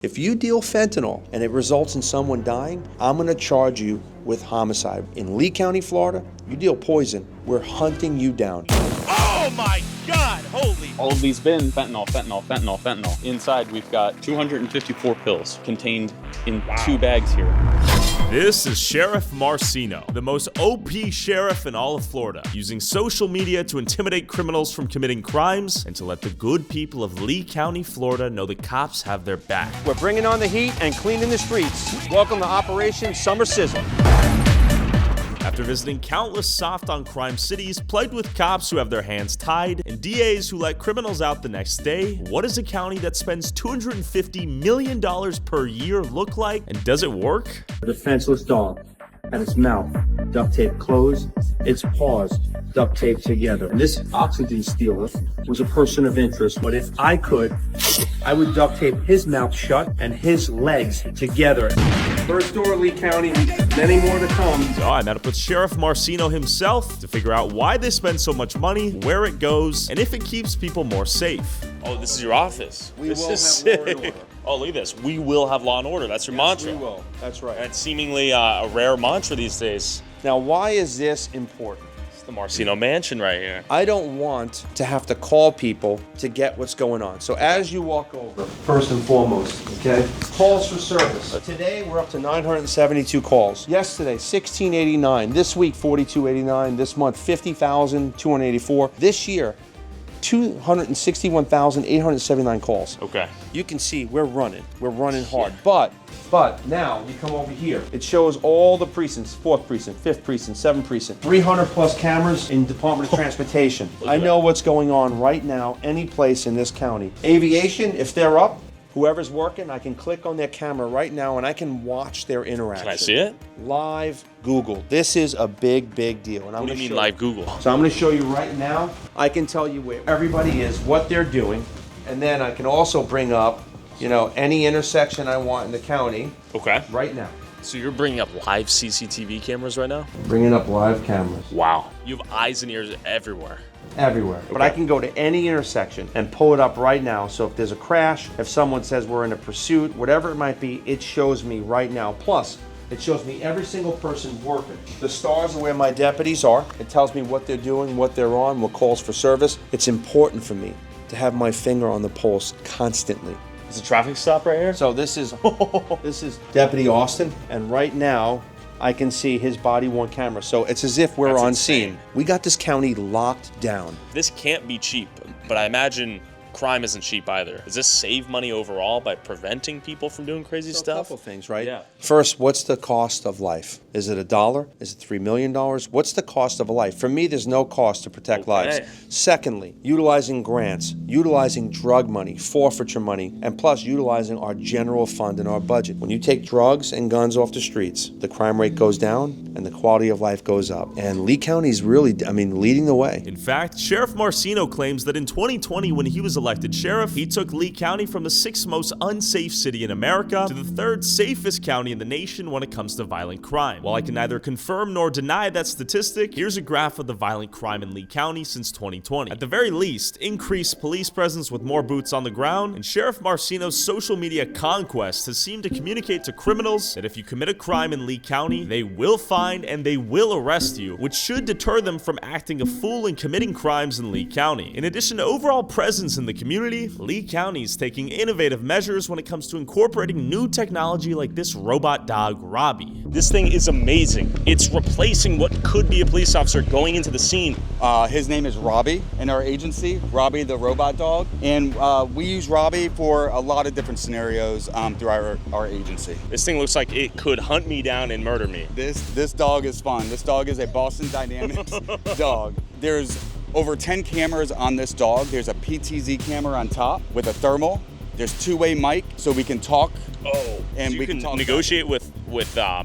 If you deal fentanyl and it results in someone dying, I'm going to charge you with homicide. In Lee County, Florida, you deal poison, we're hunting you down. Oh my God, holy. All of these bins, fentanyl, fentanyl, fentanyl, fentanyl. Inside, we've got 254 pills contained in 2 bags here. This is Sheriff Marcino, the most OP sheriff in all of Florida, using social media to intimidate criminals from committing crimes and to let the good people of Lee County, Florida know the cops have their back. We're bringing on the heat and cleaning the streets. Welcome to Operation Summer Sizzle. After visiting countless soft-on-crime cities plagued with cops who have their hands tied and DAs who let criminals out the next day, what does a county that spends $250 million per year look like, and does it work? A defenseless dog had its mouth duct tape closed, its paws duct taped together. And this oxygen stealer was a person of interest, but if I could, I would duct tape his mouth shut and his legs together. First door, Lee County, many more to come. So I met up with Sheriff Marcino himself to figure out why they spend so much money, where it goes, and if it keeps people more safe. Oh, this is your office. We This will is have law and sick. order. Oh, look at this. We will have law and order. That's your mantra. We will. That's right. That's seemingly a rare mantra these days. Now, why is this important? It's the Marcino Mansion right here. I don't want to have to call people to get what's going on. So as you walk over, first and foremost, okay, calls for service. Today, we're up to 972 calls. Yesterday, 1689. This week, 4289. This month, 50,284. This year, 261,879 calls. Okay. You can see we're running hard. But now you come over here. It shows all the precincts, 4th precinct, 5th precinct, 7th precinct, 300 plus cameras in Department of Transportation. I know what's going on right now, any place in this county. Aviation, if they're up, whoever's working, I can click on their camera right now and I can watch their interaction. Can I see it? Live Google. This is a big deal. And I'm What do gonna you mean show live Google? So I'm going to show you right now. I can tell you where everybody is, what they're doing, and then I can also bring up, any intersection I want in the county Okay. right now. So you're bringing up live CCTV cameras right now? Bringing up live cameras. Wow. You have eyes and ears everywhere. Everywhere. But I can go to any intersection and pull it up right now. So if there's a crash, if someone says we're in a pursuit, whatever it might be, it shows me right now. Plus, it shows me every single person working. The stars are where my deputies are. It tells me what they're doing, what they're on, what calls for service. It's important for me to have my finger on the pulse constantly. Is a traffic stop right here? So this is Deputy Austin, and right now I can see his body-worn camera. So it's as if we're That's on insane. scene. We got this county locked down. This can't be cheap, but I imagine crime isn't cheap either. Does this save money overall by preventing people from doing crazy So a stuff? couple things, right? Yeah. First, what's the cost of life? Is it $1? Is it $3 million? What's the cost of a life? For me, there's no cost to protect lives. Secondly, utilizing grants, utilizing drug money, forfeiture money, and plus utilizing our general fund and our budget. When you take drugs and guns off the streets, the crime rate goes down and the quality of life goes up. And Lee County is really, leading the way. In fact, Sheriff Marcino claims that in 2020, when he was elected sheriff, he took Lee County from the 6th most unsafe city in America to the 3rd safest county in the nation when it comes to violent crime. While I can neither confirm nor deny that statistic, here's a graph of the violent crime in Lee County since 2020. At the very least, increased police presence with more boots on the ground, and Sheriff Marcino's social media conquest has seemed to communicate to criminals that if you commit a crime in Lee County, they will find and they will arrest you, which should deter them from acting a fool and committing crimes in Lee County. In addition to overall presence in the community, Lee County is taking innovative measures when it comes to incorporating new technology like this robot dog, Robbie. This thing is amazing. It's replacing what could be a police officer going into the scene. His name is Robbie in our agency, Robbie the robot dog. And we use Robbie for a lot of different scenarios through our agency. This thing looks like it could hunt me down and murder me. This dog is fun. This dog is a Boston Dynamics dog. There's over 10 cameras on this dog. There's a PTZ camera on top with a thermal. There's two-way mic, so we can talk. Oh, and so we you can talk negotiate with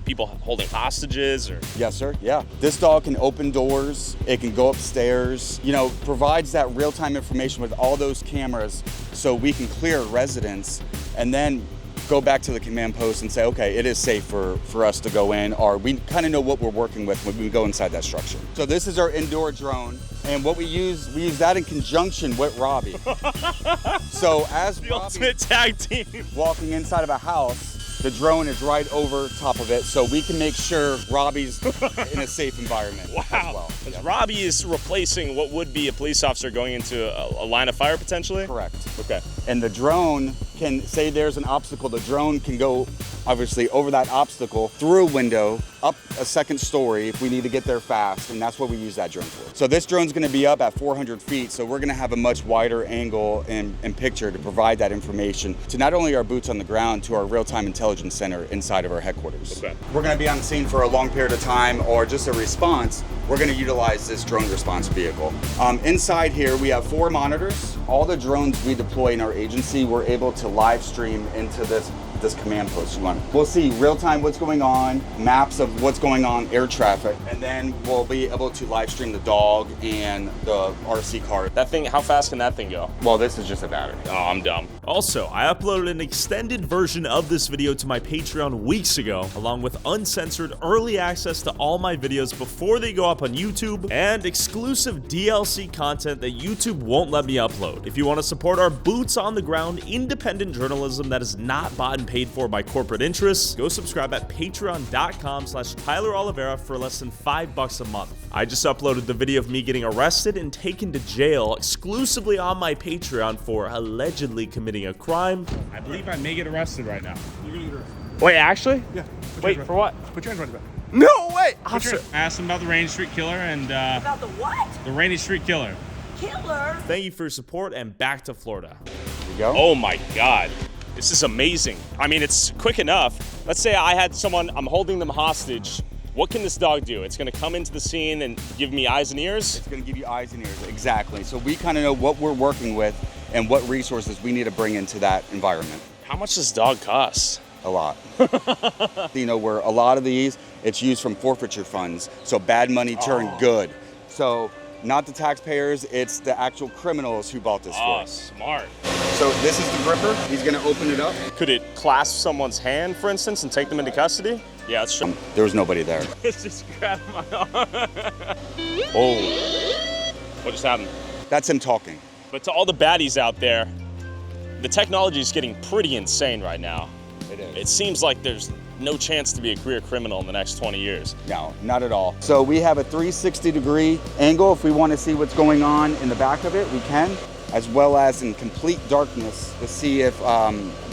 people holding hostages, or Yes, sir. Yeah. This dog can open doors. It can go upstairs. Provides that real-time information with all those cameras, so we can clear residents, and then go back to the command post and say, okay, it is safe for us to go in, or we kind of know what we're working with when we go inside that structure. So this is our indoor drone, and what we use that in conjunction with Robbie. So as The Robbie's ultimate tag team. walking inside of a house, the drone is right over top of it, so we can make sure Robbie's in a safe environment as well. Because Robbie is replacing what would be a police officer going into a line of fire potentially? Correct. Okay. And the drone can, say there's an obstacle, the drone can go obviously over that obstacle, through a window, up a second story if we need to get there fast, and that's what we use that drone for. So this drone's gonna be up at 400 feet, so we're gonna have a much wider angle and picture to provide that information to not only our boots on the ground, to our real-time intelligence center inside of our headquarters. Okay. We're gonna be on the scene for a long period of time, or just a response, we're gonna utilize this drone response vehicle. Inside here, we have 4 monitors. All the drones we deploy in our agency, we're able to live stream into this command post. We'll see real time what's going on, maps of what's going on, air traffic, and then we'll be able to live stream the dog and the RC car. That thing, how fast can that thing go? Well, this is just a battery. Oh, I'm dumb. Also, I uploaded an extended version of this video to my Patreon weeks ago, along with uncensored early access to all my videos before they go up on YouTube, and exclusive DLC content that YouTube won't let me upload. If you want to support our boots on the ground independent journalism that is not bought and paid for by corporate interests, go subscribe at patreon.com/Tyler Oliveira for less than $5 a month. I just uploaded the video of me getting arrested and taken to jail exclusively on my Patreon for allegedly committing a crime. I believe I may get arrested right now. You're gonna get arrested. Wait, actually? Yeah. Wait, for what? Put your hands right back. No way! I asked him about the Rainy Street Killer and About the what? the Rainy Street Killer. Killer? Thank you for your support, and back to Florida. There you go. Oh my God. This is amazing. I mean, it's quick enough. Let's say I had someone, I'm holding them hostage. What can this dog do? It's gonna come into the scene and give me eyes and ears? It's gonna give you eyes and ears, exactly. So we kind of know what we're working with and what resources we need to bring into that environment. How much does dog cost? A lot. You know, where a lot of these, it's used from forfeiture funds, so bad money turned good. So not the taxpayers, it's the actual criminals who bought this for Oh, us. smart. So this is the gripper. He's gonna open it up. Could it clasp someone's hand, for instance, and take them into custody? Yeah, it's true. There was nobody there. It's just grabbing my arm. Oh. What just happened? That's him talking. But to all the baddies out there, the technology is getting pretty insane right now. It is. It seems like there's no chance to be a career criminal in the next 20 years. No, not at all. So we have a 360-degree angle. If we want to see what's going on in the back of it, we can, as well as in complete darkness to see if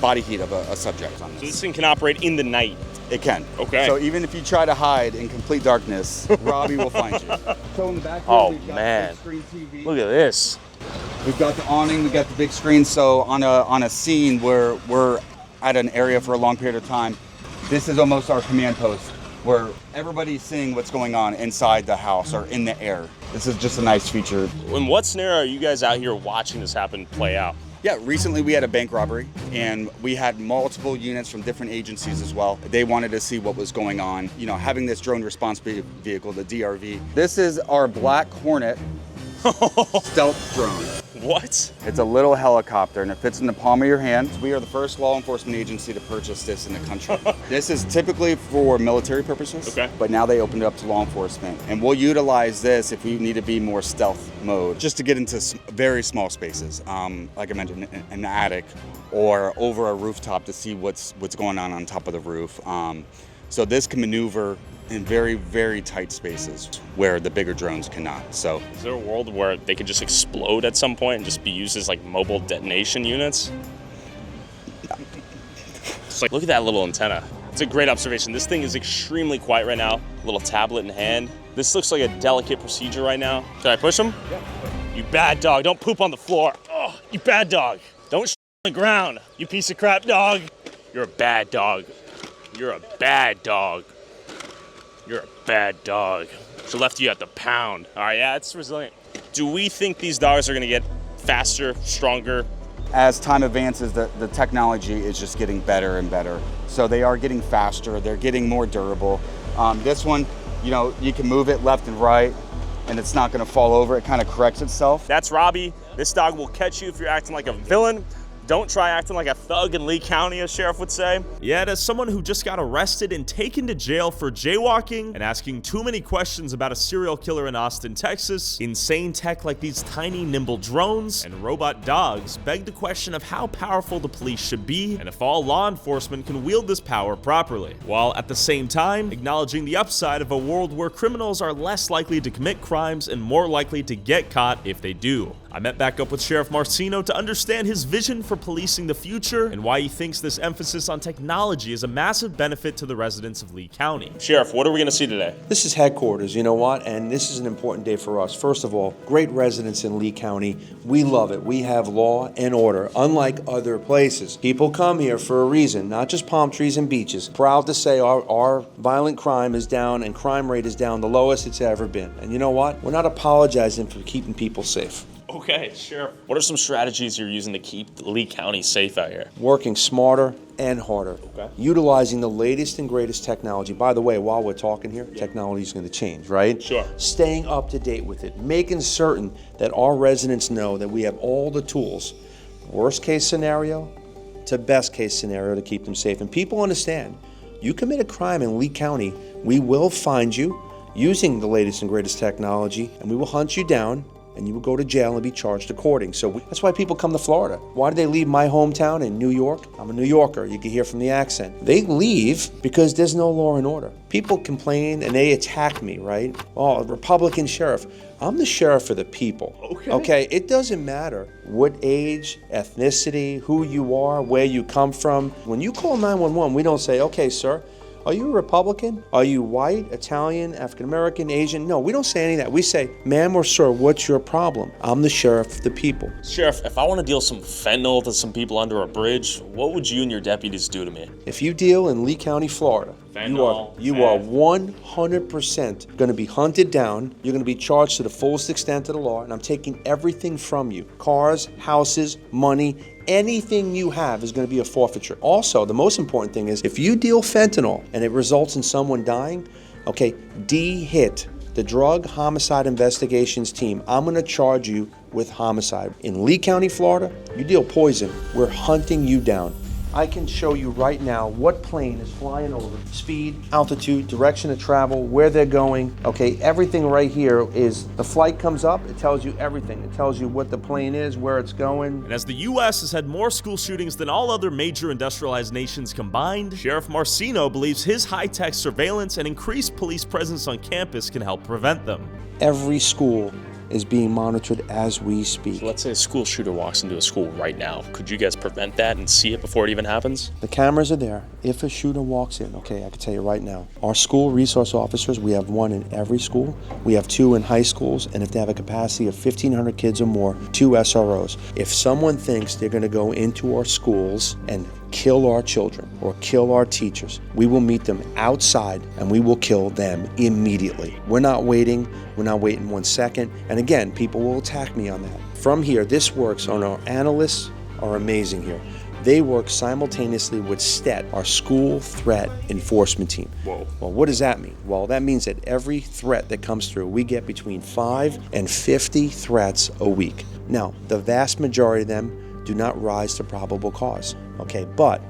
body heat of a subject on So this. this thing can operate in the night. It can. Okay. So even if you try to hide in complete darkness, Robbie will find you. So in the back here, Oh, we've got man. the big screen TV. Look at this. We've got the awning, we've got the big screen. So on a scene where we're at an area for a long period of time, this is almost our command post where everybody's seeing what's going on inside the house or in the air. This is just a nice feature. In what scenario are you guys out here watching this happen play out? Yeah, recently we had a bank robbery and we had multiple units from different agencies as well. They wanted to see what was going on. You know, having this drone response vehicle, the DRV. This is our Black Hornet stealth drone. What? It's a little helicopter and it fits in the palm of your hand. We are the first law enforcement agency to purchase this in the country. This is typically for military purposes, Okay. but now they opened it up to law enforcement. And we'll utilize this if we need to be more stealth mode, just to get into very small spaces. Like I mentioned, in the attic or over a rooftop to see what's going on top of the roof. So this can maneuver in very, very tight spaces where the bigger drones cannot. So Is there a world where they could just explode at some point and just be used as like mobile detonation units? It's like, look at that little antenna. It's a great observation. This thing is extremely quiet right now. Little tablet in hand. This looks like a delicate procedure right now. Should I push him? Yeah. You bad dog, don't poop on the floor. Oh, you bad dog. Don't on the ground, you piece of crap dog. You're a bad dog. You're a bad dog. You're a bad dog. She left you at the pound. All right, yeah, it's resilient. Do we think these dogs are gonna get faster, stronger? as time advances, the technology is just getting better and better. So they are getting faster, they're getting more durable. This one, you know, you can move it left and right and it's not gonna fall over, it kind of corrects itself. That's Robbie. This dog will catch you if you're acting like a villain. Don't try acting like a thug in Lee County, as Sheriff would say. Yet, as someone who just got arrested and taken to jail for jaywalking and asking too many questions about a serial killer in Austin, Texas, insane tech like these tiny nimble drones and robot dogs beg the question of how powerful the police should be and if all law enforcement can wield this power properly, while at the same time acknowledging the upside of a world where criminals are less likely to commit crimes and more likely to get caught if they do. I met back up with Sheriff Marcino to understand his vision for policing the future and why he thinks this emphasis on technology is a massive benefit to the residents of Lee County. Sheriff, what are we going to see today? This is headquarters, you know what? And this is an important day for us. First of all, great residents in Lee County. We love it. We have law and order, unlike other places. People come here for a reason, not just palm trees and beaches. Proud to say our violent crime is down and crime rate is down the lowest it's ever been. And you know what? We're not apologizing for keeping people safe. Okay, Sheriff. What are some strategies you're using to keep Lee County safe out here? Working smarter and harder. Okay. Utilizing the latest and greatest technology. By the way, while we're talking here, technology is going to change, right? Sure. Staying up to date with it. Making certain that our residents know that we have all the tools, worst case scenario to best case scenario, to keep them safe. And people understand, you commit a crime in Lee County, we will find you using the latest and greatest technology, and we will hunt you down, and you will go to jail and be charged according. So that's why people come to Florida. Why do they leave my hometown in New York? I'm a New Yorker, you can hear from the accent. They leave because there's no law and order. People complain and they attack me, right? Oh, a Republican sheriff. I'm the sheriff of the people. Okay, it doesn't matter what age, ethnicity, who you are, where you come from. When you call 911, we don't say, okay, sir, are you a Republican? Are you white, Italian, African American, Asian? No, we don't say any of that. We say, ma'am or sir, what's your problem? I'm the sheriff of the people. Sheriff, if I want to deal some fentanyl to some people under a bridge, what would you and your deputies do to me? If you deal in Lee County, Florida, Fentanyl, you are 100% going to be hunted down. You're going to be charged to the fullest extent of the law, and I'm taking everything from you. Cars, houses, money, anything you have is going to be a forfeiture. Also, the most important thing is if you deal fentanyl and it results in someone dying, okay, DHIT, the Drug Homicide Investigations Team, I'm going to charge you with homicide. In Lee County, Florida, you deal poison, we're hunting you down. I can show you right now what plane is flying over, speed, altitude, direction of travel, where they're going. Okay, everything right here is, the flight comes up, it tells you everything. It tells you what the plane is, where it's going. And as the U.S. has had more school shootings than all other major industrialized nations combined, Sheriff Marcino believes his high-tech surveillance and increased police presence on campus can help prevent them. Every school is being monitored as we speak. So let's say a school shooter walks into a school right now. Could you guys prevent that and see it before it even happens? The cameras are there. If a shooter walks in, okay, I can tell you right now, our school resource officers, we have one in every school. We have 2 in high schools, and if they have a capacity of 1,500 kids or more, 2 SROs. If someone thinks they're going to go into our schools and kill our children or kill our teachers, we will meet them outside and we will kill them immediately. We're not waiting 1 second. And again, people will attack me on that. From here, this works on our analysts are amazing here. They work simultaneously with STET, our school threat enforcement team. Whoa. Well, what does that mean? Well, that means that every threat that comes through, we get between 5 and 50 threats a week. Now, the vast majority of them do not rise to probable cause, okay? But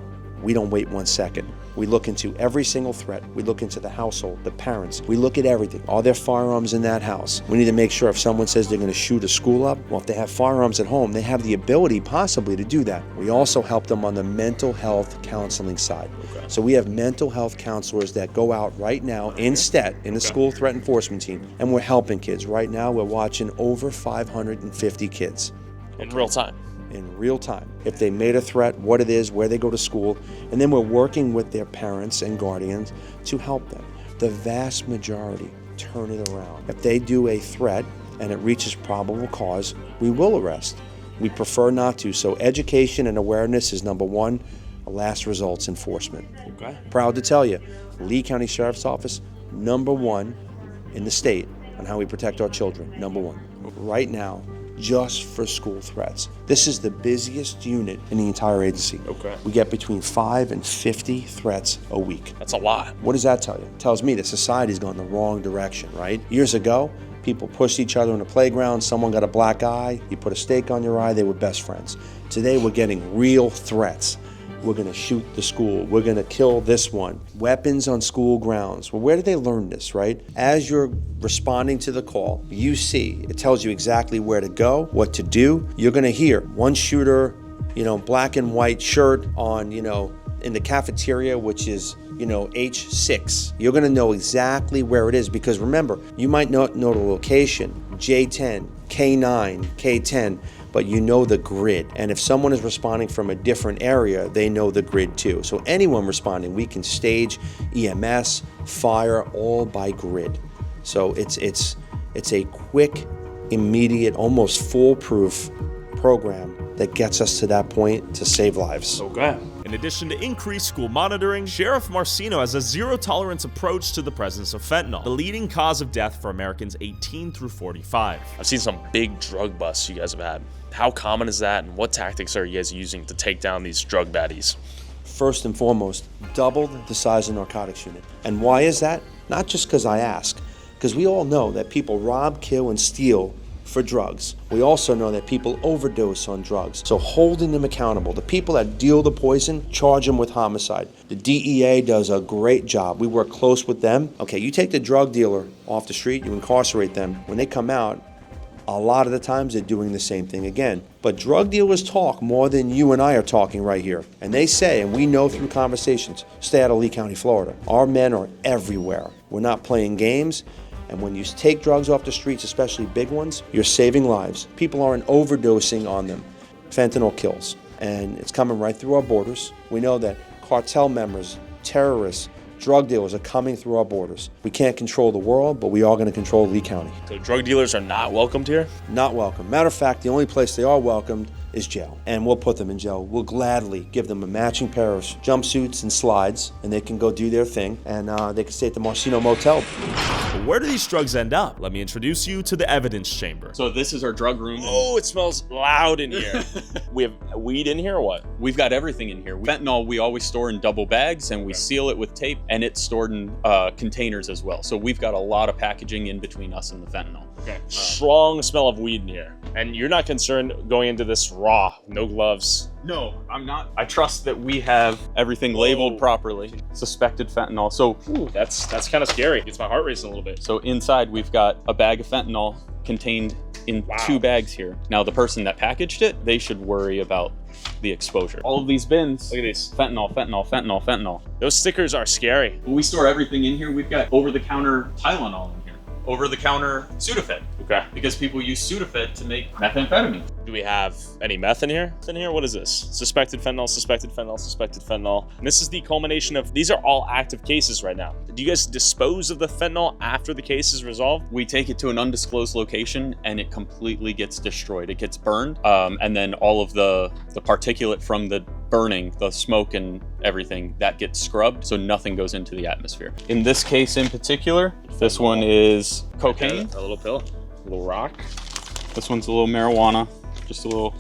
we don't wait 1 second. We look into every single threat. We look into the household, the parents. We look at everything. Are there firearms in that house? We need to make sure if someone says they're going to shoot a school up, well, if they have firearms at home, they have the ability possibly to do that. We also help them on the mental health counseling side. Okay. So we have mental health counselors that go out right now in STET, in the school threat enforcement team, and we're helping kids. Right now, we're watching over 550 kids. In real time. In real time. If they made a threat, what it is, where they go to school, and then we're working with their parents and guardians to help them. The vast majority turn it around. If they do a threat and it reaches probable cause, we will arrest. We prefer not to, so education and awareness is number 1, last results enforcement. Okay. Proud to tell you, Lee County Sheriff's Office, number 1 in the state on how we protect our children, number 1. Right now, just for school threats. This is the busiest unit in the entire agency. Okay. We get between 5 and 50 threats a week. That's a lot. What does that tell you? It tells me that society's gone the wrong direction, right? Years ago, people pushed each other in the playground, someone got a black eye, you put a stake on your eye, they were best friends. Today we're getting real threats. We're going to shoot the school. We're going to kill this one. Weapons on school grounds. Well, where did they learn this, right? As you're responding to the call, you see, it tells you exactly where to go, what to do. You're going to hear one shooter, black and white shirt on, in the cafeteria, which is, H6. You're going to know exactly where it is because remember, you might not know the location, J10, K9, K10, but you know the grid. And if someone is responding from a different area, they know the grid too. So anyone responding, we can stage EMS, fire, all by grid. So it's a quick, immediate, almost foolproof program that gets us to that point to save lives. Okay. In addition to increased school monitoring, Sheriff Marcino has a zero-tolerance approach to the presence of fentanyl, the leading cause of death for Americans 18 through 45. I've seen some big drug busts you guys have had. How common is that, and what tactics are you guys using to take down these drug baddies? First and foremost, doubled the size of narcotics unit. And why is that? Not just because I ask, because we all know that people rob, kill, and steal for drugs. We also know that people overdose on drugs. So holding them accountable. The people that deal the poison, charge them with homicide. The DEA does a great job. We work close with them. Okay, you take the drug dealer off the street, you incarcerate them. When they come out, a lot of the times they're doing the same thing again. But drug dealers talk more than you and I are talking right here. And they say, and we know through conversations, stay out of Lee County, Florida. Our men are everywhere. We're not playing games. And when you take drugs off the streets, especially big ones, you're saving lives. People aren't overdosing on them. Fentanyl kills. And it's coming right through our borders. We know that cartel members, terrorists, drug dealers are coming through our borders. We can't control the world, but we are going to control Lee County. So drug dealers are not welcomed here? Not welcome. Matter of fact, the only place they are welcomed is jail. And we'll put them in jail. We'll gladly give them a matching pair of jumpsuits and slides, and they can go do their thing, and they can stay at the Marcino Motel. But where do these drugs end up? Let me introduce you to the evidence chamber. So this is our drug room. Oh, it smells loud in here. We have weed in here or what? We've got everything in here. Fentanyl we always store in double bags, and we seal it with tape, and it's stored in containers as well. So we've got a lot of packaging in between us and the fentanyl. Okay. Strong smell of weed in here. And you're not concerned going into this raw, no gloves? No, I'm not. I trust that we have everything labeled properly. Suspected fentanyl. So ooh, that's kind of scary. Gets my heart racing a little bit. So inside we've got a bag of fentanyl contained in 2 bags here. Now the person that packaged it, they should worry about the exposure. All of these bins, look at these. Fentanyl, fentanyl, fentanyl, fentanyl. Those stickers are scary. We store everything in here. We've got over-the-counter Tylenol in here. Over-the-counter Sudafed. Okay. Because people use Sudafed to make methamphetamine. Do we have any meth in here? What is this? Suspected fentanyl, suspected fentanyl, suspected fentanyl. And this is the culmination of, these are all active cases right now. Do you guys dispose of the fentanyl after the case is resolved? We take it to an undisclosed location and it completely gets destroyed. It gets burned. And then all of the particulate from the burning, the smoke and everything, that gets scrubbed so nothing goes into the atmosphere. In this case in particular, this one is cocaine. A little pill, a little rock. This one's a little marijuana, just a little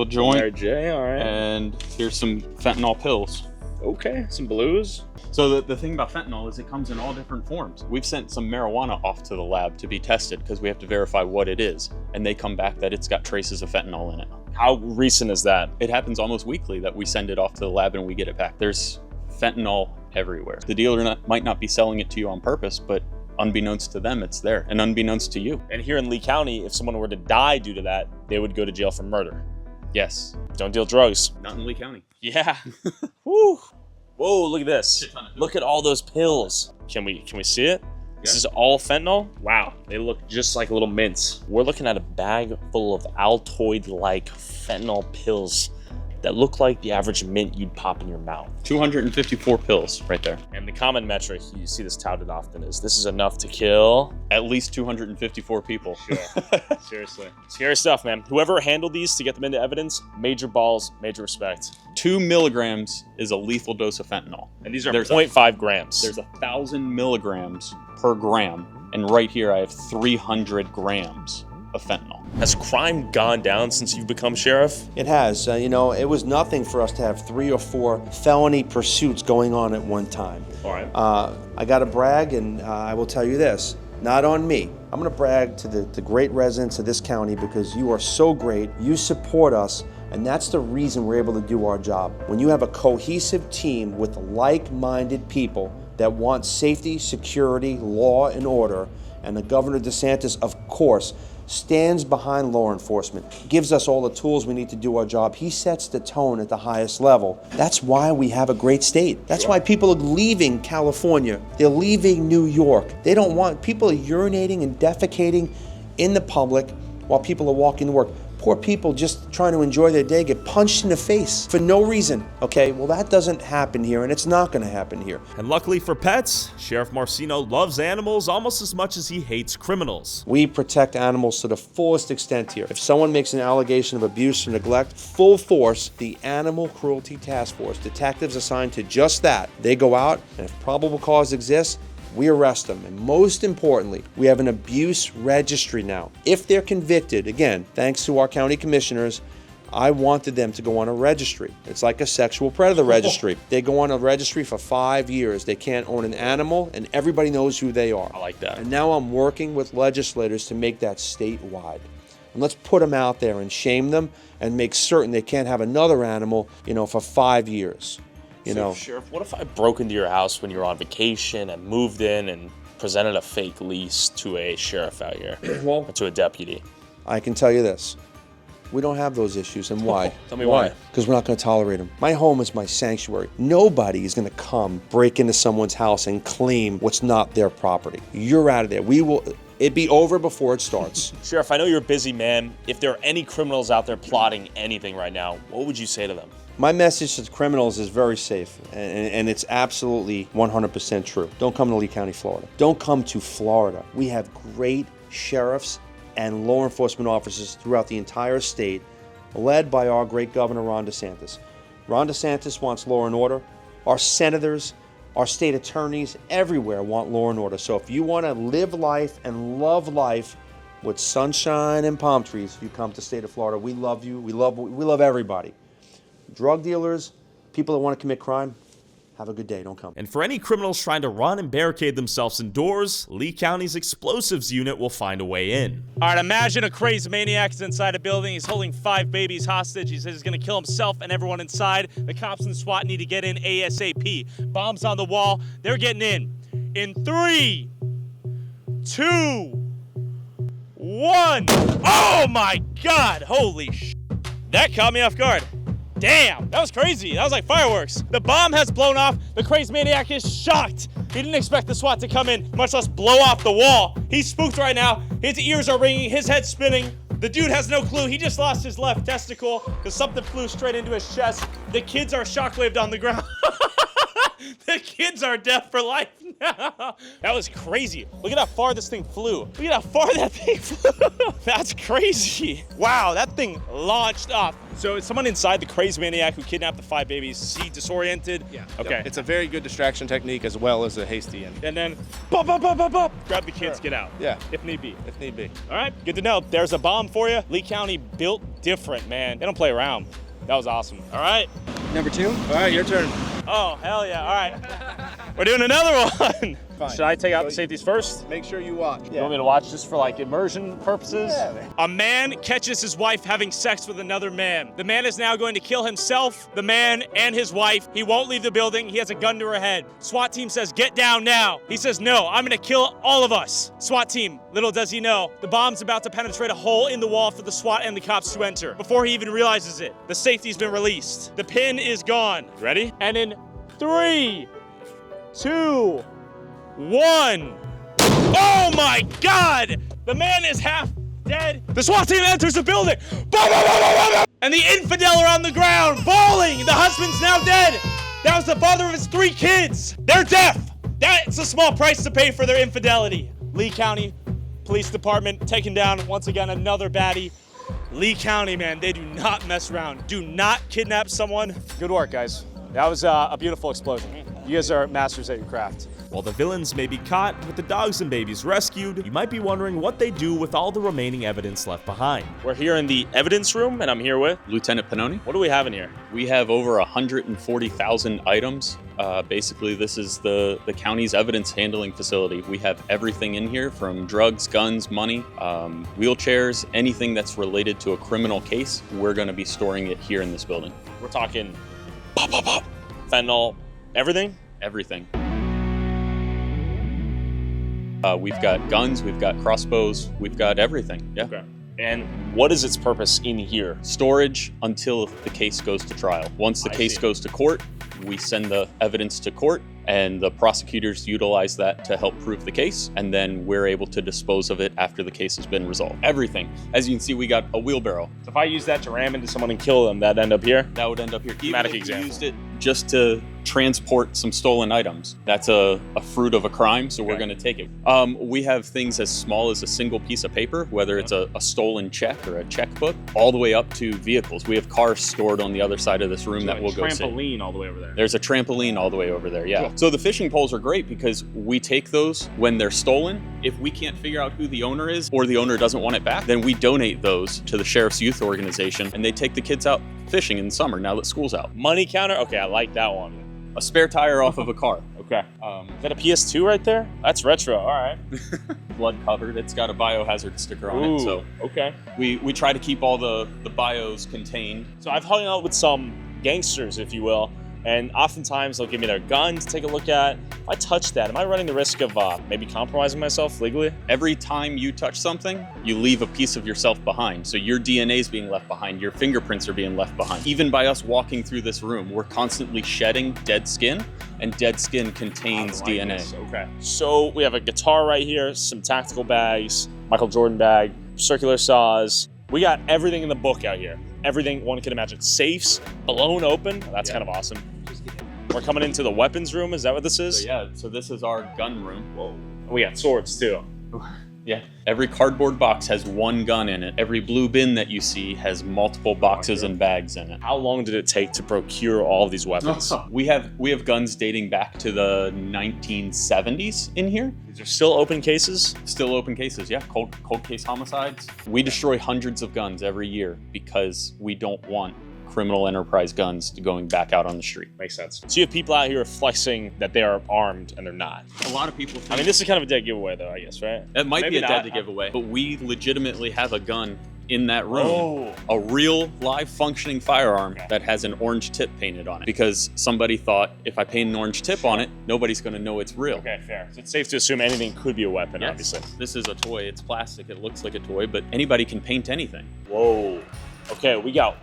joint. Mary J, all right. And here's some fentanyl pills. Okay, some blues. So the thing about fentanyl is it comes in all different forms. We've sent some marijuana off to the lab to be tested because we have to verify what it is. And they come back that it's got traces of fentanyl in it. How recent is that? It happens almost weekly that we send it off to the lab and we get it back. There's fentanyl everywhere. The dealer might not be selling it to you on purpose, but unbeknownst to them, it's there, and unbeknownst to you. And here in Lee County, if someone were to die due to that, they would go to jail for murder. Yes. Don't deal drugs. Not in Lee County. Yeah. Woo. Whoa, look at this. Look at all those pills. Can we see it? This is all fentanyl? Wow, they look just like little mints. We're looking at a bag full of Altoid-like fentanyl pills that look like the average mint you'd pop in your mouth. 254 pills right there. And the common metric, you see this touted often, is this is enough to kill at least 254 people. Sure. Seriously. Scary stuff, man. Whoever handled these to get them into evidence, major balls, major respect. 2 milligrams is a lethal dose of fentanyl. And these are 0.5 grams. There's 1,000 milligrams per gram. And right here, I have 300 grams of fentanyl. Has crime gone down since you've become sheriff? It has. It was nothing for us to have 3 or 4 felony pursuits going on at one time. All right. I got to brag, and I will tell you this. Not on me. I'm going to brag to the great residents of this county because you are so great. You support us And that's the reason we're able to do our job. When you have a cohesive team with like-minded people that want safety, security, law, and order, and the Governor DeSantis, of course, stands behind law enforcement, gives us all the tools we need to do our job. He sets the tone at the highest level. That's why we have a great state. That's why people are leaving California. They're leaving New York. They don't want, people are urinating and defecating in the public while people are walking to work. Poor people just trying to enjoy their day get punched in the face for no reason. Okay, well that doesn't happen here, and it's not gonna happen here. And luckily for pets, Sheriff Marcino loves animals almost as much as he hates criminals. We protect animals to the fullest extent here. If someone makes an allegation of abuse or neglect, full force, the Animal Cruelty Task Force, detectives assigned to just that, they go out, and if probable cause exists, we arrest them. And most importantly, we have an abuse registry now. If they're convicted, again, thanks to our county commissioners, I wanted them to go on a registry. It's like a sexual predator registry. They go on a registry for 5 years. They can't own an animal, and everybody knows who they are. I like that. And now I'm working with legislators to make that statewide. And let's put them out there and shame them and make certain they can't have another animal, for 5 years. Sheriff, what if I broke into your house when you were on vacation and moved in and presented a fake lease to a sheriff out here, or to a deputy? I can tell you this. We don't have those issues, and why? Tell me why. Because we're not going to tolerate them. My home is my sanctuary. Nobody is going to come, break into someone's house and claim what's not their property. You're out of there. It'd be over before it starts. Sheriff, I know you're a busy man. If there are any criminals out there plotting anything right now, what would you say to them? My message to criminals is very safe, and it's absolutely 100% true. Don't come to Lee County, Florida. Don't come to Florida. We have great sheriffs and law enforcement officers throughout the entire state, led by our great Governor, Ron DeSantis. Ron DeSantis wants law and order. Our senators, our state attorneys, everywhere want law and order. So if you want to live life and love life with sunshine and palm trees, you come to the state of Florida. We love you. We love everybody. Drug dealers, people that want to commit crime, have a good day. Don't come. And for any criminals trying to run and barricade themselves indoors, Lee County's explosives unit will find a way in. All right, imagine a crazy maniac is inside a building. He's holding 5 babies hostage. He says he's going to kill himself and everyone inside. The cops and SWAT need to get in ASAP. Bombs on the wall. They're getting in. In 3, 2, 1. Oh my God! Holy sh! That caught me off guard. Damn, that was crazy. That was like fireworks. The bomb has blown off. The crazy maniac is shocked. He didn't expect the SWAT to come in, much less blow off the wall. He's spooked right now. His ears are ringing, his head's spinning. The dude has no clue. He just lost his left testicle because something flew straight into his chest. The kids are shockwaved on the ground. The kids are deaf for life now. That was crazy. Look at how far this thing flew. Look at how far that thing flew. That's crazy. Wow, that thing launched off. So is someone inside the crazy maniac who kidnapped the 5 babies? Is he disoriented? Yeah. Okay. It's a very good distraction technique as well as a hasty end. And then, bop, bop, bop, bop, bop. Grab the kids, get out. Yeah. If need be. If need be. All right, good to know. There's a bomb for you. Lee County built different, man. They don't play around. That was awesome. All right. Number 2. All right, your turn. Oh, hell yeah. All right. We're doing another one. Fine. Should I take out the safeties first? Make sure you watch. You want me to watch just for like immersion purposes? Yeah. A man catches his wife having sex with another man. The man is now going to kill himself, the man, and his wife. He won't leave the building. He has a gun to her head. SWAT team says, get down now. He says, no, I'm gonna kill all of us. SWAT team, little does he know, the bomb's about to penetrate a hole in the wall for the SWAT and the cops to enter. Before he even realizes it, the safety's been released. The pin is gone. Ready? And in 3, 2, 1. Oh my God! The man is half dead. The SWAT team enters the building. And the infidel are on the ground, bawling. The husband's now dead. That was the father of his 3 kids. They're deaf. That's a small price to pay for their infidelity. Lee County Police Department taking down, once again, another baddie. Lee County, man, they do not mess around. Do not kidnap someone. Good work, guys. That was a beautiful explosion. You guys are masters at your craft. While the villains may be caught with the dogs and babies rescued, you might be wondering what they do with all the remaining evidence left behind. We're here in the evidence room, and I'm here with Lieutenant Pannoni. What do we have in here? We have over 140,000 items. Basically, this is the county's evidence handling facility. We have everything in here from drugs, guns, money, wheelchairs, anything that's related to a criminal case. We're going to be storing it here in this building. We're talking pop, pop, pop, fentanyl, everything? Everything. We've got guns, we've got crossbows, we've got everything. Yeah. Okay. And what is its purpose in here? Storage until the case goes to trial. Once the case goes to court, we send the evidence to court, and the prosecutors utilize that to help prove the case, and then we're able to dispose of it after the case has been resolved. Everything. As you can see, we got a wheelbarrow. So if I use that to ram into someone and kill them, that'd end up here? That would end up here. Even Dramatic if you example. used it just to transport some stolen items, that's a fruit of a crime, so we're going to take it. We have things as small as a single piece of paper, whether it's a stolen check or a checkbook, all the way up to vehicles. We have cars stored on the other side of this room that we'll go see. Trampoline all the way over there. There's a trampoline all the way over there, yeah. Cool. So the fishing poles are great because we take those when they're stolen. If we can't figure out who the owner is or the owner doesn't want it back, then we donate those to the Sheriff's Youth Organization, and they take the kids out fishing in the summer now that school's out. Money counter? Okay, I like that one. A spare tire off of a car. Okay. Is that a PS2 right there? That's retro. All right. Blood covered. It's got a biohazard sticker on it. So okay. We try to keep all the bios contained. So I've hung out with some gangsters, if you will, and oftentimes they'll give me their gun to take a look at. If I touch that, am I running the risk of maybe compromising myself legally? Every time you touch something, you leave a piece of yourself behind. So your DNA is being left behind. Your fingerprints are being left behind. Even by us walking through this room, we're constantly shedding dead skin, and dead skin contains DNA. Okay. So we have a guitar right here, some tactical bags, Michael Jordan bag, circular saws. We got everything in the book out here. Everything one can imagine. Safes, blown open. That's kind of awesome. We're coming into the weapons room. Is that what this is? So this is our gun room. Whoa. We got swords too. Yeah. Every cardboard box has one gun in it. Every blue bin that you see has multiple boxes and bags in it. How long did it take to procure all of these weapons? We have guns dating back to the 1970s in here. These are still open cases? Still open cases, yeah. Cold case homicides. We destroy hundreds of guns every year because we don't want criminal enterprise guns going back out on the street. Makes sense. So you have people out here flexing that they are armed and they're not. A lot of people think, I mean, this is kind of a dead giveaway though, I guess, right? It might Maybe be a dead giveaway, but we legitimately have a gun in that room. Oh. A real live functioning firearm that has an orange tip painted on it because somebody thought if I paint an orange tip on it, nobody's going to know it's real. Okay, fair. So it's safe to assume anything could be a weapon, Yes. obviously. This is a toy. It's plastic. It looks like a toy, but anybody can paint anything. Whoa. Okay, we got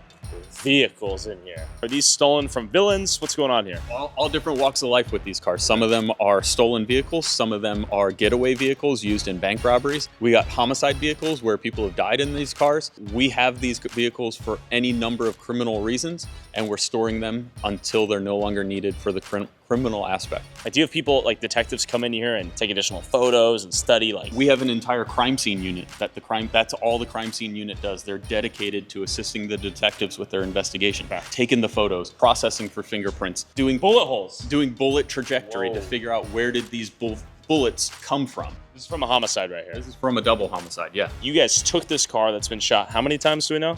vehicles in here. Are these stolen from villains? What's going on here? All different walks of life with these cars. Some of them are stolen vehicles. Some of them are getaway vehicles used in bank robberies. We got homicide vehicles where people have died in these cars. We have these vehicles for any number of criminal reasons, and we're storing them until they're no longer needed for the criminal aspect. Do you have people, like detectives, come in here and take additional photos and study? Like, we have an entire crime scene unit that's all the crime scene unit does. They're dedicated to assisting the detectives with their investigation, taking the photos, processing for fingerprints, doing bullet holes, doing bullet trajectory to figure out where did these bullets come from. This is from a homicide right here. This is from a double homicide, yeah. You guys took this car that's been shot. How many times do we know?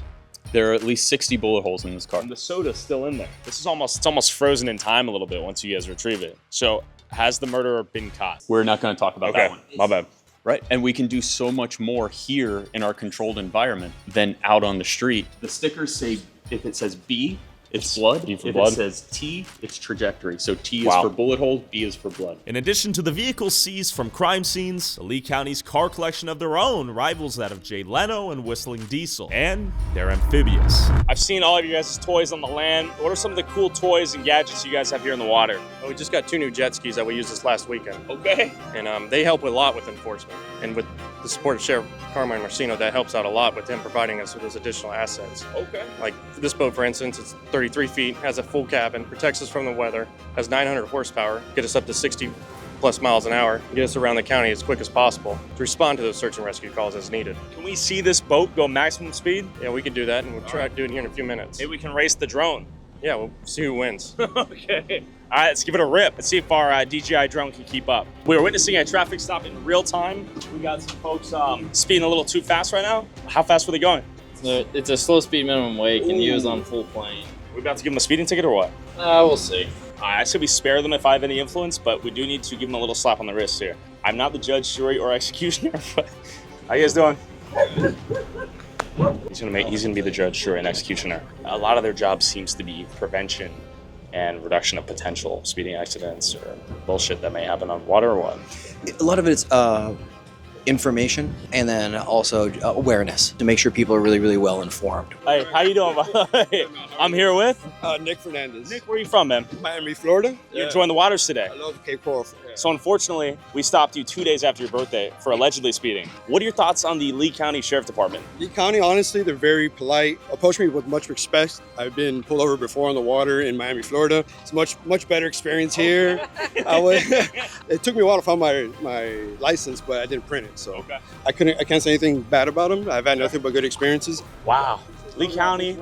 There are at least 60 bullet holes in this car. And the soda's still in there. This is almost frozen in time a little bit once you guys retrieve it. So has the murderer been caught? We're not going to talk about that one. My bad. Right, and we can do so much more here in our controlled environment than out on the street. The stickers say, if it says B, it's blood. B for if blood. It says T, it's trajectory. So T is for bullet holes, B is for blood. In addition to the vehicles seized from crime scenes, Lee County's car collection of their own rivals that of Jay Leno and Whistling Diesel. And they're amphibious. I've seen all of you guys' toys on the land. What are some of the cool toys and gadgets you guys have here in the water? We just got 2 new jet skis that we used this last weekend. Okay. And they help a lot with enforcement. And with the support of Sheriff Carmine Marcino, that helps out a lot with him providing us with those additional assets. Okay. Like this boat, for instance, it's 33 feet, has a full cabin, protects us from the weather, has 900 horsepower, get us up to 60 plus miles an hour, get us around the county as quick as possible to respond to those search and rescue calls as needed. Can we see this boat go maximum speed? Yeah, we could do that, and we'll try to do it here in a few minutes. Maybe we can race the drone. Yeah, we'll see who wins. Okay. All right, let's give it a rip. Let's see if our DJI drone can keep up. We are witnessing a traffic stop in real time. We got some folks speeding a little too fast right now. How fast were they going? It's a slow speed minimum weight. Can use on full plane. We about to give them a speeding ticket or what? We'll see. All right, I say we spare them if I have any influence, but we do need to give them a little slap on the wrist here. I'm not the judge, jury, or executioner, but how you guys doing? He's gonna be the judge, jury, and executioner. A lot of their job seems to be prevention and reduction of potential speeding accidents or bullshit that may happen on water or what. A lot of it is information and then also awareness to make sure people are really, really well informed. Hey, how you doing, by the way? I'm here with Nick Fernandez. Nick, where are you from, man? Miami, Florida. You're enjoying the waters today. I love Cape Coral. So unfortunately, we stopped you 2 days after your birthday for allegedly speeding. What are your thoughts on the Lee County Sheriff Department? Lee County, honestly, they're very polite. Approach me with much respect. I've been pulled over before on the water in Miami, Florida. It's much better experience here. It took me a while to find my license, but I didn't print it, so I can't say anything bad about them. I've had nothing but good experiences. Wow, Lee County,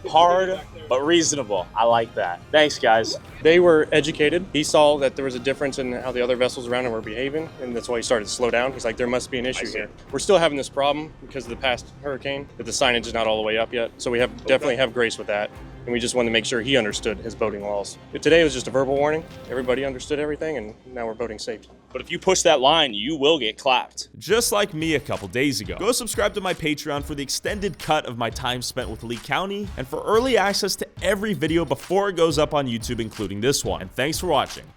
hard but reasonable. I like that. Thanks, guys. They were educated. He saw that there was a difference in how the other vessels around him were behaving, and that's why he started to slow down. He's like, there must be an issue here. We're still having this problem because of the past hurricane, that the signage is not all the way up yet. So we definitely have grace with that. And we just wanted to make sure he understood his boating laws. If today was just a verbal warning. Everybody understood everything, and now we're boating safe. But if you push that line, you will get clapped. Just like me a couple days ago. Go subscribe to my Patreon for the extended cut of my time spent with Lee County and for early access to every video before it goes up on YouTube, including this one. And thanks for watching.